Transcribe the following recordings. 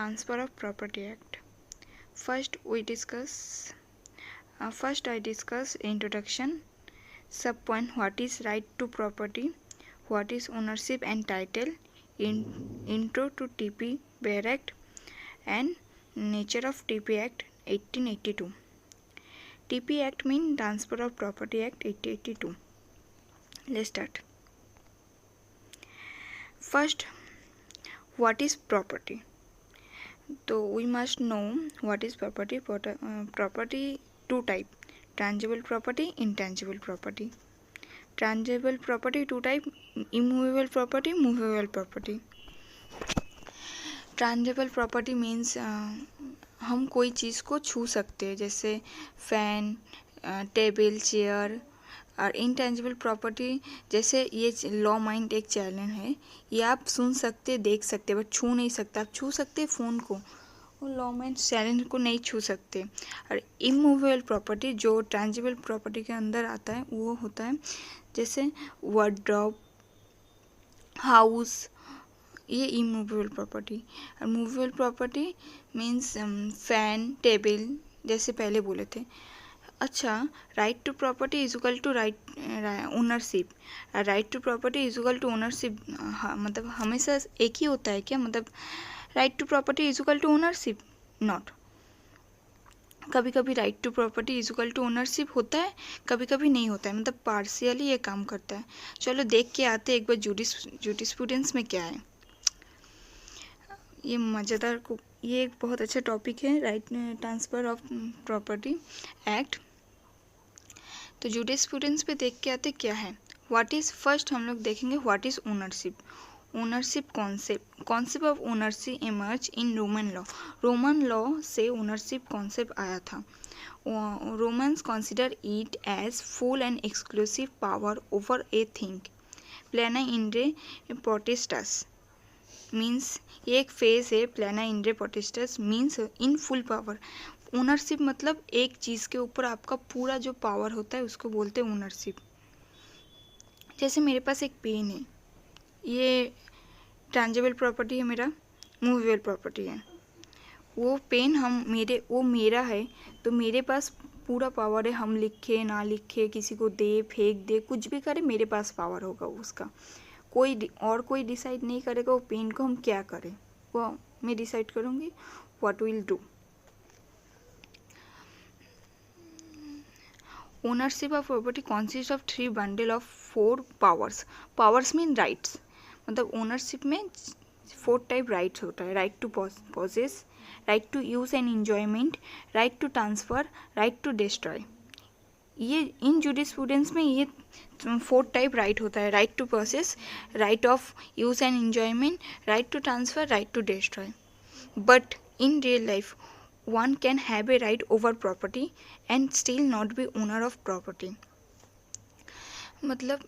Transfer of Property Act. First I discuss introduction. Subpoint, what is right to property, what is ownership and title, intro to TP Bare Act and nature of TP Act 1882. TP Act means Transfer of Property Act 1882. Let's start. First, what is property? So we must know what is property. Property two type: tangible property, intangible property. Tangible property two type: immovable property, movable property. Tangible property means हम कोई चीज़ को छू सकते हैं, जैसे fan, table, chair. और intangible property जैसे ये लॉ माइंड एक चैनल है, ये आप सुन सकते, देख सकते, बट छू नहीं सकते. आप छू सकते फ़ोन को, वो लॉ माइंड चैनल को नहीं छू सकते. और इमूवेबल प्रॉपर्टी जो टेंजिबल प्रॉपर्टी के अंदर आता है वो होता है जैसे वार्डरोब, हाउस, ये इमूवेबल प्रॉपर्टी. और movable property means fan, table, जैसे पहले बोले थे. अच्छा, right to property is equal to right ownership. Right to property is equal to ownership मतलब हमेशा एक ही होता है क्या? मतलब right to property is equal to ownership? Not. कभी कभी right to property is equal to ownership होता है, कभी कभी नहीं होता है, मतलब पार्शियली ये काम करता है. चलो देख के आते एक बार जूरिस्प्रूडेंस में क्या है. ये मज़ेदार को, ये एक बहुत अच्छा टॉपिक है, right transfer of property act. तो जूरिस्प्रूडेंस पे देख के आते क्या है. व्हाट इज़, फर्स्ट हम लोग देखेंगे what is ownership. Ownership concept of ownership emerge in Roman law. Roman law से ओनरशिप कॉन्सेप्ट आया था. Romans consider it as full and exclusive power over a thing. प्लेना इंड्रे पोटेस्टस मीन्स ये एक फेज है. प्लेना इंड्रे पोटेस्टस means in full power. Ownership मतलब एक चीज़ के ऊपर आपका पूरा जो पावर होता है उसको बोलते हैं ओनरशिप. जैसे मेरे पास एक पेन है, ये टैंजिबल प्रॉपर्टी है, मेरा मूवेबल प्रॉपर्टी है. वो पेन वो मेरा है, तो मेरे पास पूरा पावर है. हम लिखे ना लिखे, किसी को दे, फेंक दे, कुछ भी करे, मेरे पास पावर होगा उसका. कोई डिसाइड नहीं करेगा वो पेन को हम क्या करें, वो मैं डिसाइड करूँगी what will do. Ownership of property consist of 3 bundle of 4 powers. Powers mean rights. मतलब ओनरशिप में 4 टाइप राइट्स होता है. Right to possess, right to use and enjoyment, right to transfer, right to destroy. ये in jurisprudence में ये 4 type right होता है. Right to possess, right of use and enjoyment, right to transfer, right to destroy. But in real life one can have a right over property and still not be owner of property. मतलब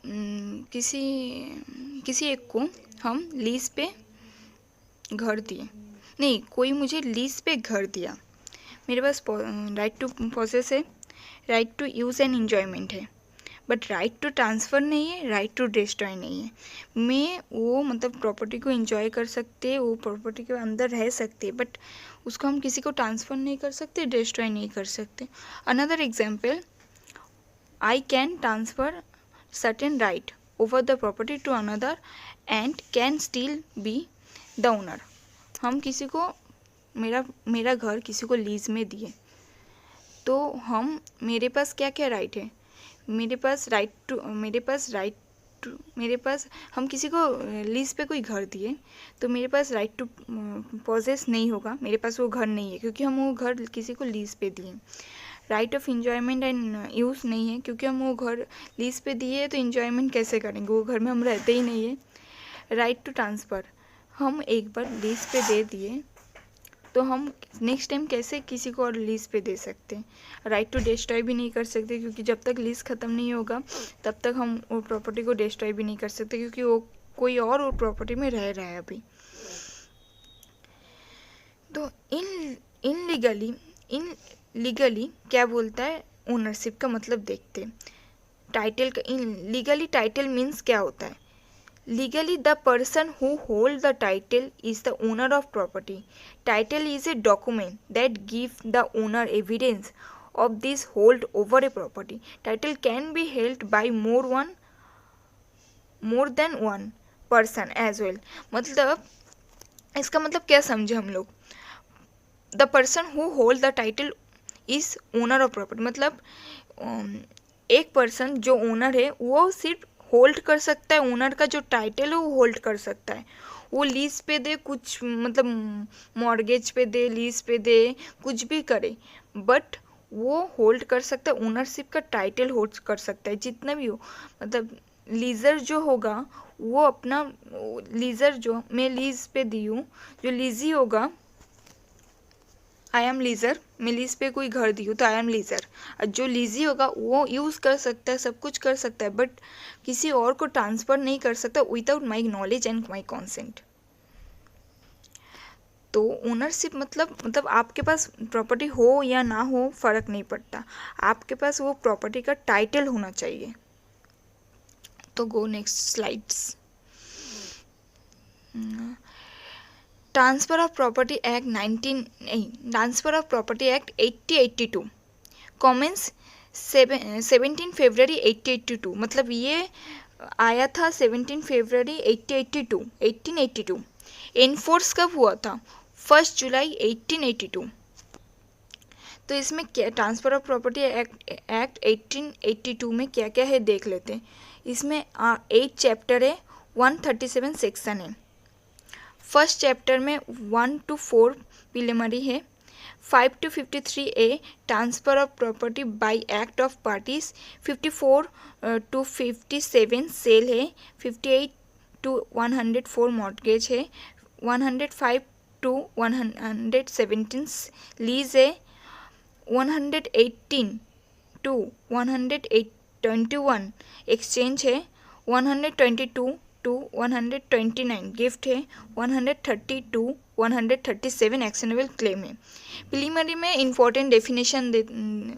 किसी एक को हम lease पे घर दिए, नहीं, कोई मुझे लीज पे घर दिया, मेरे पास राइट टू पॉसेस है, right to use and enjoyment है, बट राइट टू ट्रांसफ़र नहीं है, राइट टू डिस्ट्रॉय नहीं है. मैं वो मतलब प्रॉपर्टी को एंजॉय कर सकते, वो प्रॉपर्टी के अंदर रह सकते, बट उसको हम किसी को ट्रांसफ़र नहीं कर सकते, डिस्ट्रॉय नहीं कर सकते. Another example, I can transfer certain right over the property to another and can still be the owner. हम किसी को मेरा घर किसी को लीज में दिए, तो मेरे पास क्या क्या राइट है. मेरे पास हम किसी को लीज पे कोई घर दिए, तो मेरे पास राइट टू पॉसेस नहीं होगा, मेरे पास वो घर नहीं है क्योंकि हम वो घर किसी को लीज पे दिए. Right of enjoyment and use नहीं है क्योंकि हम वो घर लीज पे दिए, तो इंजॉयमेंट कैसे करेंगे, वो घर में हम रहते ही नहीं है. राइट टू ट्रांसफ़र, हम एक बार लीज पे दे दिए, तो हम नेक्स्ट टाइम कैसे किसी को और लीज़ पे दे सकते हैं. राइट टू डिस्ट्रॉय भी नहीं कर सकते क्योंकि जब तक लीज़ ख़त्म नहीं होगा तब तक हम वो प्रॉपर्टी को डिस्ट्रॉय भी नहीं कर सकते क्योंकि वो कोई और वो प्रॉपर्टी में रह रहा है अभी. तो इन लीगली क्या बोलता है ओनरशिप का मतलब देखते हैं. टाइटल का लीगली टाइटल मीन्स क्या होता है. Legally, the person who holds the title is the owner of property. Title is a document that gives the owner evidence of this hold over a property. Title can be held by more than one person as well. मतलब इसका मतलब क्या समझे हम लोग, the person who hold the title is owner of property, मतलब एक person जो ओनर है वो सिर्फ होल्ड कर सकता है, ओनर का जो टाइटल है वो होल्ड कर सकता है। वो लीज पे दे, कुछ मतलब मॉर्गेज पे दे, लीज पे दे, कुछ भी करे, बट वो होल्ड कर सकता है, ओनरशिप का टाइटल होल्ड कर सकता है जितना भी हो। मतलब लीजर जो होगा वो अपना, लीजर जो मैं लीज पे दी हूँ, जो लीजी होगा, आई एम लीजर, मैं लीज पे कोई घर दी हूँ तो आई एम लीजर। जो लीजी होगा वो यूज़ कर सकता है, सब कुछ कर सकता है, बट किसी और को ट्रांसफ़र नहीं कर सकता without my knowledge and my consent. तो ओनरशिप मतलब आपके पास प्रॉपर्टी हो या ना हो फ़र्क नहीं पड़ता, आपके पास वो प्रॉपर्टी का टाइटल होना चाहिए। तो go next slides. Transfer of property act 8082 commence 17 फरवरी 1882, मतलब ये आया था 17 फरवरी 1882। इन्फोर्स कब हुआ था? 1 जुलाई 1882। तो इसमें क्या ट्रांसफ़र ऑफ प्रॉपर्टी एक्ट 1882 में क्या क्या है देख लेते हैं। इसमें 8 चैप्टर है, 137 सेक्शन है। फर्स्ट चैप्टर में 1 to 4 प्रीलिमिनरी है, 5 to 53 A transfer of property by act of parties, 54 to 57 sale है, 58 to 104 मॉर्गेज है, 105 to 117 लीज है, 118 to 121 एक्सचेंज है, 122 to 129 गिफ्ट है, 130 to 137 एक्शनेबल क्लेम है। प्रीलिमिनरी में इंपॉर्टेंट डेफिनेशन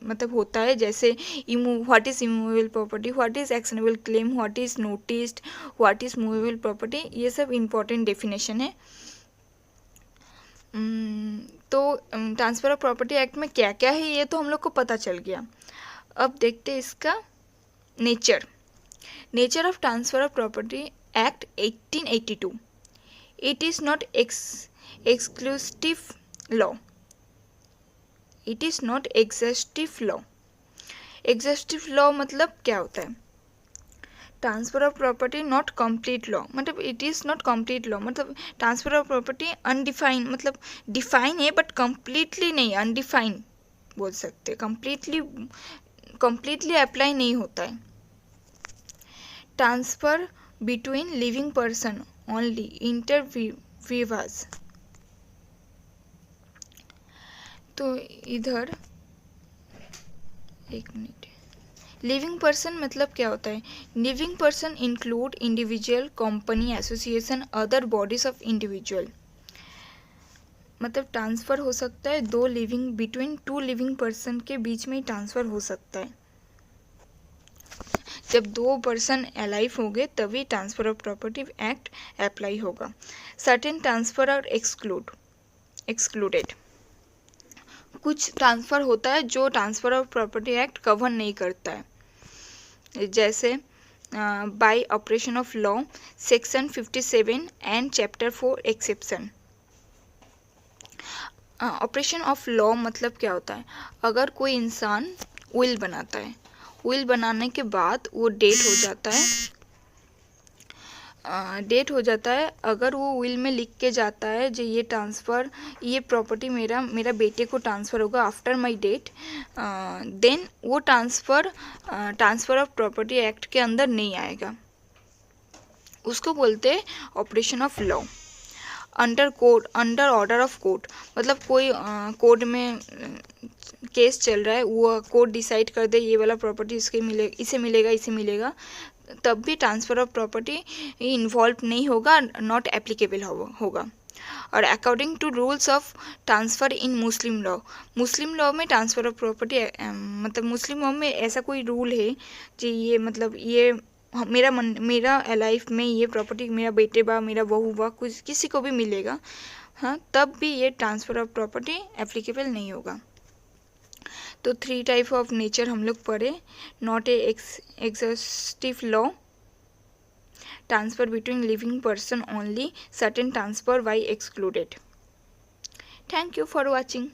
मतलब होता है, जैसे what is immovable property, what is actionable claim, what is noticed, what is movable property, ये सब इंपॉर्टेंट डेफिनेशन है। तो ट्रांसफ़र ऑफ प्रॉपर्टी एक्ट में क्या क्या है ये तो हम लोग को पता चल गया। अब देखते हैं इसका nature of transfer of property act 1882। It is not exclusive law, it is not exhaustive law. Exhaustive law मतलब क्या होता है? Transfer of property not complete law, मतलब it is not complete law, मतलब ट्रांसफ़र ऑफ प्रॉपर्टी अनडिफाइन, मतलब define है but completely नहीं, undefine बोल सकते, कंप्लीटली अप्लाई नहीं होता है। Transfer between living person only, इंटरवीवर्स। तो इधर एक मिनट, लिविंग पर्सन मतलब क्या होता है? Living person include individual, company, association, other bodies of individual. मतलब ट्रांसफ़र हो सकता है बिटवीन 2 लिविंग पर्सन के बीच में ही ट्रांसफ़र हो सकता है। जब 2 पर्सन अलाइव होंगे तभी transfer of property act apply होगा। सर्टेन ट्रांसफ़र आर एक्सक्लूडेड, कुछ ट्रांसफ़र होता है जो transfer of property act cover नहीं करता है, जैसे bye operation of law, section 57 and chapter 4 exception. Operation of law मतलब क्या होता है? अगर कोई इंसान विल बनाता है, विल बनाने के बाद वो डेट हो जाता है, अगर वो विल में लिख के जाता है जो ये ट्रांसफ़र, ये प्रॉपर्टी मेरा बेटे को ट्रांसफ़र होगा आफ्टर माय डेट, देन वो ट्रांसफ़र ऑफ प्रॉपर्टी एक्ट के अंदर नहीं आएगा, उसको बोलते हैं operation of law. Under order of court, मतलब कोई कोर्ट में केस चल रहा है, वो कोर्ट डिसाइड कर दे ये वाला प्रॉपर्टी इसे मिलेगा, तब भी ट्रांसफ़र ऑफ प्रॉपर्टी इन्वॉल्व नहीं होगा, नॉट एप्लीकेबल होगा। और according to rules of transfer in Muslim law में ट्रांसफ़र ऑफ प्रॉपर्टी मतलब मुस्लिम लॉ में ऐसा कोई रूल है कि ये मतलब ये मेरा लाइफ में ये प्रॉपर्टी मेरा बेटे बा, मेरा बहू बा, कुछ किसी को भी मिलेगा, हाँ, तब भी ये ट्रांसफ़र ऑफ प्रॉपर्टी एप्लीकेबल नहीं होगा। तो 3 टाइप ऑफ नेचर हम लोग पढ़े। Not a exhaustive law, transfer between living person only, certain transfer why excluded. Thank you for watching.